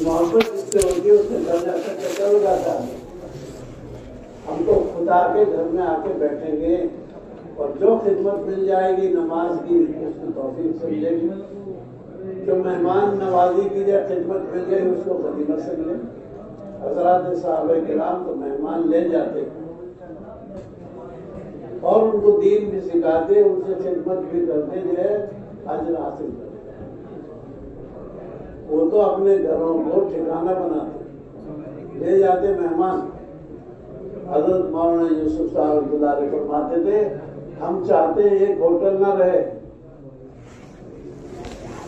मोहब्बत जिससे होती है उससे घर जाकर चक्कर लगाता है। हम तो खुदा के घर में आके बैठेंगे और जो खिदमत मिल जाएगी नमाज की उसकी तौफीक समझेगी, जो मेहमान नवाजी की या खिदमत मिल गई उसको फजीलत समझे। हज़रात सहाबा किराम तो मेहमान ले जाते और उनको दीन भी सिखाते, उनसे खिदमत भी करते, जो है अजर हासिल करते। वो तो अपने घरों को ठिकाना बनाते, ले जाते मेहमान। हजरत मौलाना यूसुफ साहब फरमाते थे, हम चाहते एक होटल ना रहे,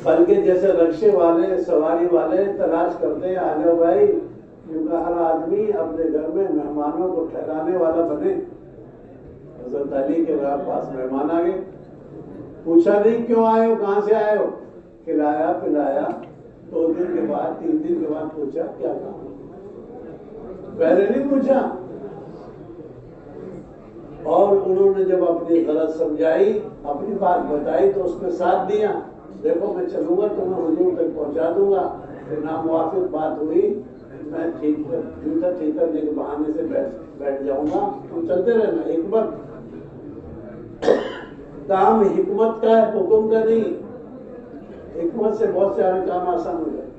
बल्कि जैसे रक्शे वाले सवारी वाले तलाश करते हैं, आ जाओ भाई, क्योंकि हर आदमी अपने घर में मेहमानों को ठहराने वाला बने। हजरत अली के पास मेहमान आ गए, पूछा नहीं क्यों आए हो, कहां से आए हो, खिलाया पिलाया। 2 दिन के बाद 3 दिन के बाद पूछा क्या काम, पहले नहीं पूछा। और उन्होंने जब अपनी गलत समझाई, अपनी बात बताई तो उसमें साथ दिया। देखो मैं चलूंगा, तुम्हें हुजूर तक पहुंचा दूंगा। फिर नामुवाफिक बात हुई, मैं जूता ठीक करने के बहाने से बैठ जाऊंगा, तुम चलते रहना। हिकमत काम हिकमत का है, हुक्म का नहीं। हिकमत से बहुत सारे काम आसान हो जाए।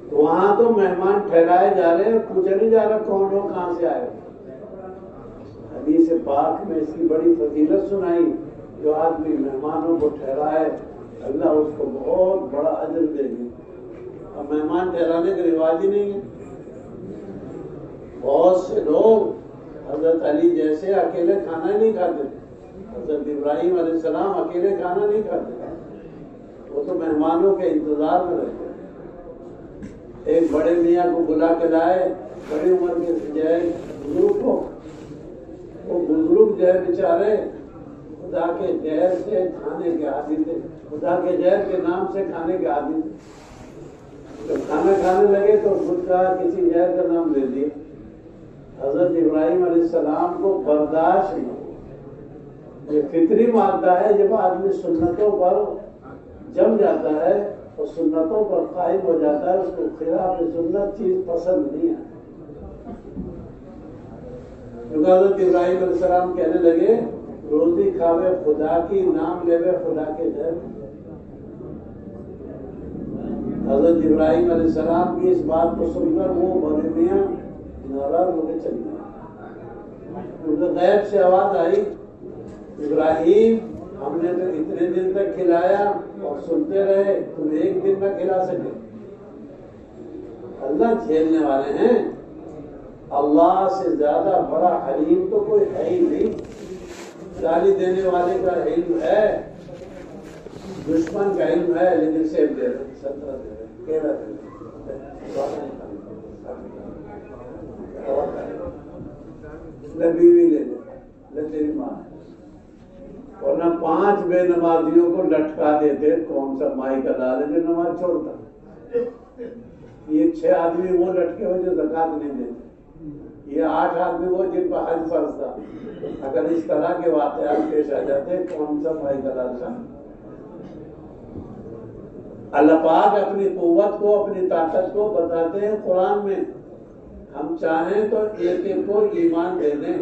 तो वहां तो मेहमान ठहराए जा रहे हैं, पूछा नहीं जा रहा कौन हो, कहां से आए। हदीस पाक में इसकी बड़ी फजीलत सुनाई, जो आदमी मेहमानों को ठहराए अल्लाह उसको बहुत बड़ा अजर देगी। अब मेहमान ठहराने का रिवाज ही नहीं है। बहुत से लोग हजरत अली जैसे अकेले खाना ही नहीं खाते, हजरत इब्राहिम अलैहिस्सलाम अकेले खाना नहीं खाते, वो तो मेहमानों के इंतजार में रहते। एक बड़े मियाँ को बुला के लाए, बड़ी उम्र के जो है बुजुर्ग को, वो बुजुर्ग जो है बेचारे खुदा के जहर से खाने के आदी थे, खुदा के जहर के नाम से खाने के आदी थे। जब खाना खाने लगे तो खुद का किसी जहर का नाम ले दिया। हजरत इब्राहिम अलैहिस्सलाम को बर्दाश्त नहीं हुआ। ये फिक्री मानता है, जब आदमी सुन्नतों पर जम जाता है और सुन्नतों पर कायम हो जाता है, उसको खिलाफ सुन्नत चीज पसंद नहीं है। हजरत इब्राहिम अलैहिस्सलाम कहने लगे, रोजी खावे खुदा की, नाम लेवे खुदा के घर। हजरत इब्राहिम अलैहिस्सलाम की इस बात को सुनकर वो बड़े मियाँ नाराज होकर चले गए। क्योंकि गैब से आवाज आई, इब्राहिम हमने तो इतने दिन तक खिलाया और सुनते रहे, तुम एक दिन में खिला सके। अल्लाह झेलने वाले हैं। अल्लाह से ज्यादा बड़ा हलीम तो कोई है ही नहीं। गाली देने वाले का इल्म है, दुश्मन का इल्म है, लेकिन सेब दे रहे, 17 दे रहे, 13 दे रहे, बीवी ले ले तेरी माँ। और ना 5 बेनमाजियों को लटका देते, कौन सा माई का लाल है जो नमाज छोड़ता। ये 6 आदमी वो लटके हुए जो ज़कात नहीं देते, ये 8 आदमी वो जिन पर हज फर्ज था। अगर इस तरह के वाकयात पेश आ जाते, कौन सा माई का लाल था। अल्लाह पाक अपनी कुव्वत को, अपनी ताकत को बताते हैं कुरान में। हम चाहें तो एक एक को ईमान दे दें,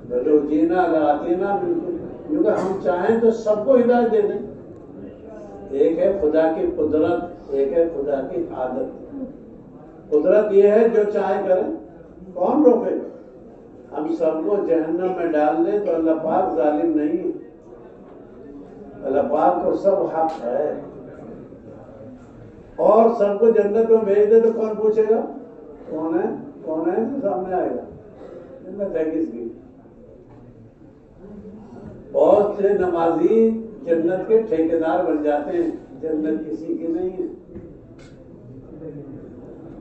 बलो जीना लातीना, बिल्कुल, क्योंकि हम चाहें तो सबको हिदायत दे दें। एक है खुदा की कुदरत, एक है खुदा की आदत। कुदरत ये है जो चाहे करें, कौन रोकेगा। हम सबको जहन्नम में डाल दें तो अल्लाह पाक जालिम नहीं है। अल्लाह पाक को सब हक है, और सबको जन्नत में भेज दे तो कौन पूछेगा कौन है, कौन है, तो सामने आएगा जन्नत है किसकी। बहुत से नमाजी जन्नत के ठेकेदार बन जाते हैं, जन्नत किसी की नहीं है।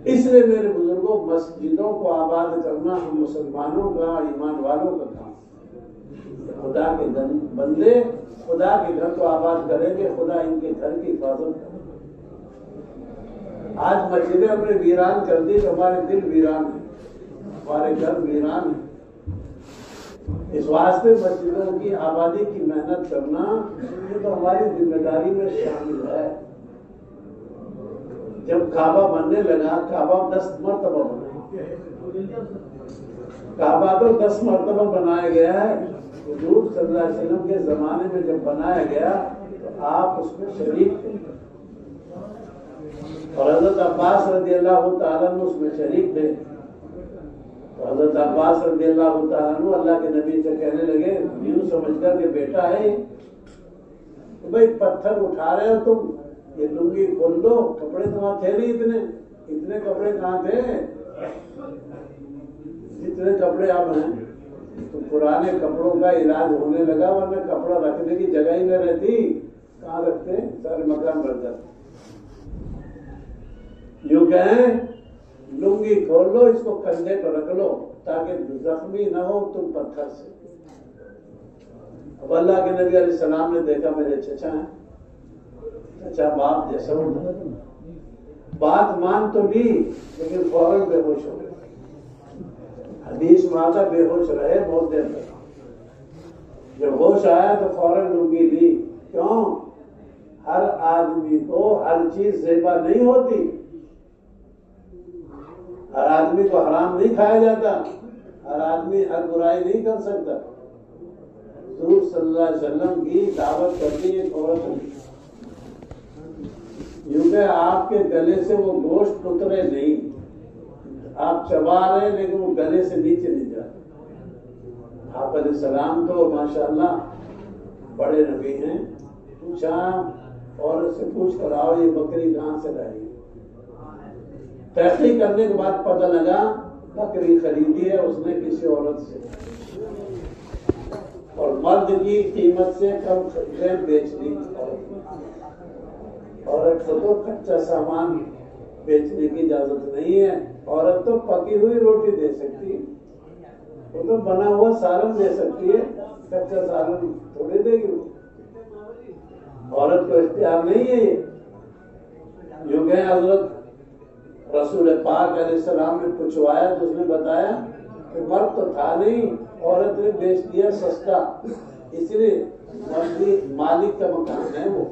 इसलिए मेरे बुजुर्गों, मस्जिदों को आबाद करना हम मुसलमानों का, ईमान वालों का काम। खुदा के बंदे खुदा के घर को आबाद करेंगे, खुदा इनके घर की हिफाजत करेंगे। आज मस्जिदें हमने वीरान कर दी तो हमारे दिल वीरान है, हमारे घर वीरान है। इस वास्ते मस्जिदों की आबादी की मेहनत करना ये तो हमारी जिम्मेदारी में शामिल है। जब काबा बनने लगा, काबा 10 मरतबा बना, काबा तो 10 मरतबा बनाया गया है। हुजूर सल्लल्लाहु अलैहि वसल्लम के जमाने में जब बनाया गया तो आप उसमें शरीक थे और हजरत अब्बास रज़ियल्लाहु ताला अन्हु उसमें शरीक थे। तो हजरत अब्बास रज़ियल्लाहु ताला अन्हु अल्लाह के नबी से कहने लगे, यूं समझकर के बेटा है तो भाई पत्थर उठा रहे हो तुम, ये लुंगी खोल दो, कपड़े तो वहां थे नहीं, इतने कपड़े कहाँ थे जितने कपड़े अब हैं। तो पुराने कपड़ों का इलाज होने लगा, वरना कपड़ा रखने की जगह ही न रहती, कहाँ रखते, सारे मकान भर जाते। यूं कहें लुंगी खोल लो, इसको कंधे पर रख लो ताकि जख्मी ना हो तुम पत्थर से। अब अल्लाह के नबी अलैहि सलाम ने देखा मेरे चचा हैं, चचा बाप जैसा होता, बात मान तो ली लेकिन फौरन बेहोश हो गए। हदीस में आता बेहोश रहे बहुत देर तक। जब होश आया तो फौरन लुंगी ली। क्यों? हर आदमी को हर चीज ज़ेबा नहीं होती, हर आदमी को हराम नहीं खाया जाता, हर आदमी हर बुराई नहीं कर सकता। हुजूर सल्लल्लाहु अलैहि वसल्लम की दावत करती एक औरत ने, यूं कि आपके गले से वो गोश्त उतरे नहीं, आप चबा रहे लेकिन वो गले से नीचे नहीं जाता। आप अलैहिस्सलाम तो माशाअल्लाह बड़े नबी हैं। पूछा औरत से, पूछ कर आओ ये बकरी कहाँ से लाई। तहकीक करने के बाद पता लगा बकरी खरीदी है उसने किसी औरत से और मर्द की कीमत से कम बेच दी। औरत को तो कच्चा सामान बेचने की इजाजत नहीं है। औरत तो पकी हुई रोटी दे सकती है, वो तो बना हुआ सालन दे सकती है, कच्चा सालन थोड़ी देगी। औरत को इख्तियार नहीं है ये। यूं कहें हजरत रसूल पाक अलैहिस्सलाम ने पूछवाया तो उसने बताया कि मर्द तो था नहीं, औरत ने बेच दिया सस्ता, इसलिए मालिक का मकान है वो,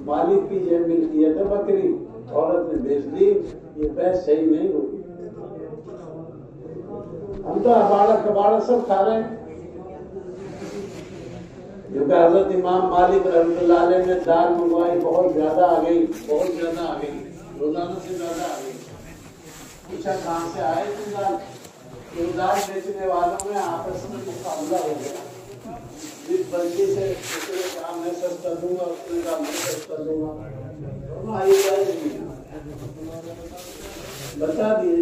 मालिक की जेब मिल्कियत है बकरी, औरत ने बेच दी, ये पैसे सही नहीं हुई। हम तो अबाड़ा कबाड़ा सब खा रहे हैं। क्योंकि हजरत इमाम मालिक रहमतुल्लाह अलैह ने दाल मंगवाई, बहुत ज्यादा आ गई, बहुत ज्यादा आ गई, रोजाना से ज्यादा आ गई। पूछा कहाँ से आए तुम दाल? दाल बेचने वालों में आपस में मुकाबला हो गया। जिस बंदी से उसने कहा मैं सस्ता दूंगा, उसने कहा मैं सस्ता दूंगा, बता दिए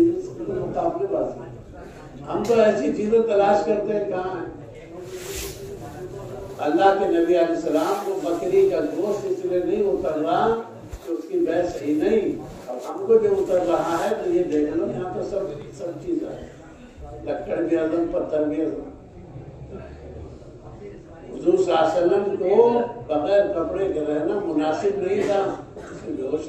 मुकाबलेबाजी। हम तो ऐसी चीजें तलाश करते हैं कहाँ है। अल्लाह के नबी अलैहिस्सलाम को बकरी का गोश्त इसलिए नहीं उतर रहा कि उसकी बैस सही नहीं, और हमको जो उतर रहा है तो ये देख लो यहाँ तो सब चीज है, लकड़ भी आजम, पत्थर भी आजम। हुजूर सल्लल्लाहु अलैहि वसल्लम को बगैर कपड़े के रहना मुनासिब नहीं था, बेहोश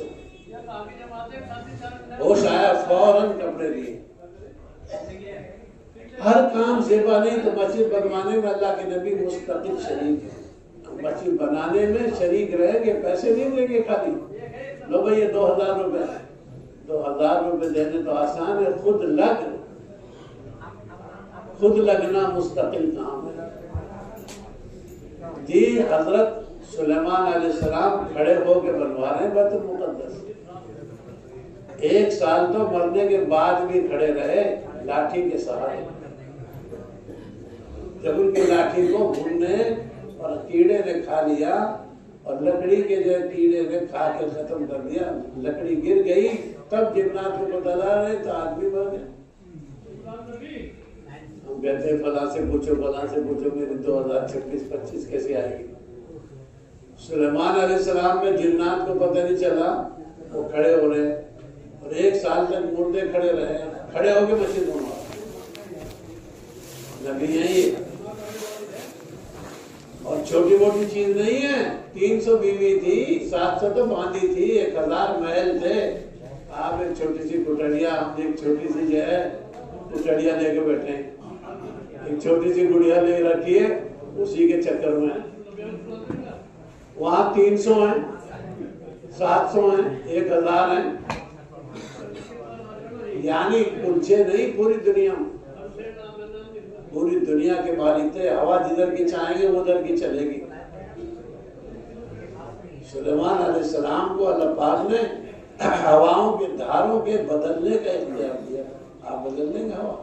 होश आया फौरन कपड़े लिए। हर काम सेवा नहीं तो मस्जिद बनवाने में अल्लाह के नबी मुस्तकिल शरीक है। मस्जिद बनाने में शरीक रहेंगे, पैसे नहीं देंगे खाली। लो भाई ये 2000 रुपए, 2000 रुपए देने तो आसान है, खुद लगना मुस्तकिल काम है। जी हजरत सुलेमान अलैहिस्सलाम खड़े होकर बनवा रहे हैं बैतुल मुक़द्दस। 1 साल तो मरने के बाद भी खड़े रहे लाठी के सहारे। जब उनकी लाठी को घूमने और कीड़े ने खा लिया और लकड़ी के जो कीड़े ने खा के खत्म कर दिया, लकड़ी गिर गई, तब जिन्नात को पता रहे तो आदमी मर गया। हम कहते फला से पूछो मेरी 2026-25 कैसे आएगी। सुलेमान अलैहिस्सलाम में जिन्नात को पता नहीं चला, वो खड़े हो रहे और 1 साल तक मुर्दे खड़े रहे, खड़े होके मस्जिद बनवा। नबी यही है और छोटी मोटी चीज नहीं है। 300 बीवी थी, 700 तो बांधी थी, 1000 महल थे। आप एक छोटी सी कुटड़िया, हमने एक छोटी सी जो है कुटड़िया लेके बैठे, एक छोटी सी गुड़िया ले रखी है, उसी के चक्कर में है। वहां 300 हैं, 700 हैं, 1000 हैं, यानी उलझे नहीं पूरी दुनिया में। पूरी दुनिया के मालिक थे, हवा जिधर की चाहेंगे उधर की चलेगी। सुलेमान अलैहिस्सलाम को अल्लाह पाक ने हवाओं के धारों के बदलने का इख्तियार दिया। आप बदल देंगे हवा?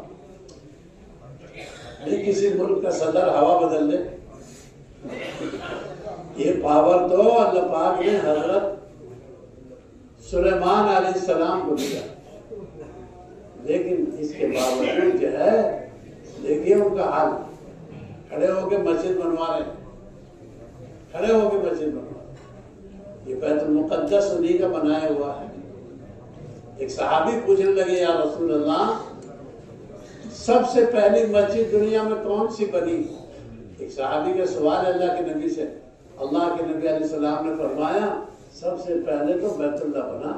नहीं, किसी मुल्क का सदर हवा बदल दे। ये पावर तो अल्लाह पाक ने हजरत सुलेमान अलैहिस्सलाम को दिया। लेकिन इसके बावजूद जो है, देखिए उनका हाल, खड़े होके मस्जिद बनवा रहे, खड़े होके मस्जिद बनवा रहे। ये बैतुल मुक़द्दस उन्हीं का बनाया हुआ है। एक सहाबी पूछने लगे, या रसूल अल्लाह, सबसे पहली मस्जिद दुनिया में कौन सी बनी? एक सहाबी का सवाल अल्लाह के नबी से। अल्लाह के नबी अलैहि सलाम ने फरमाया, सबसे पहले तो बैतुल्लाह बना।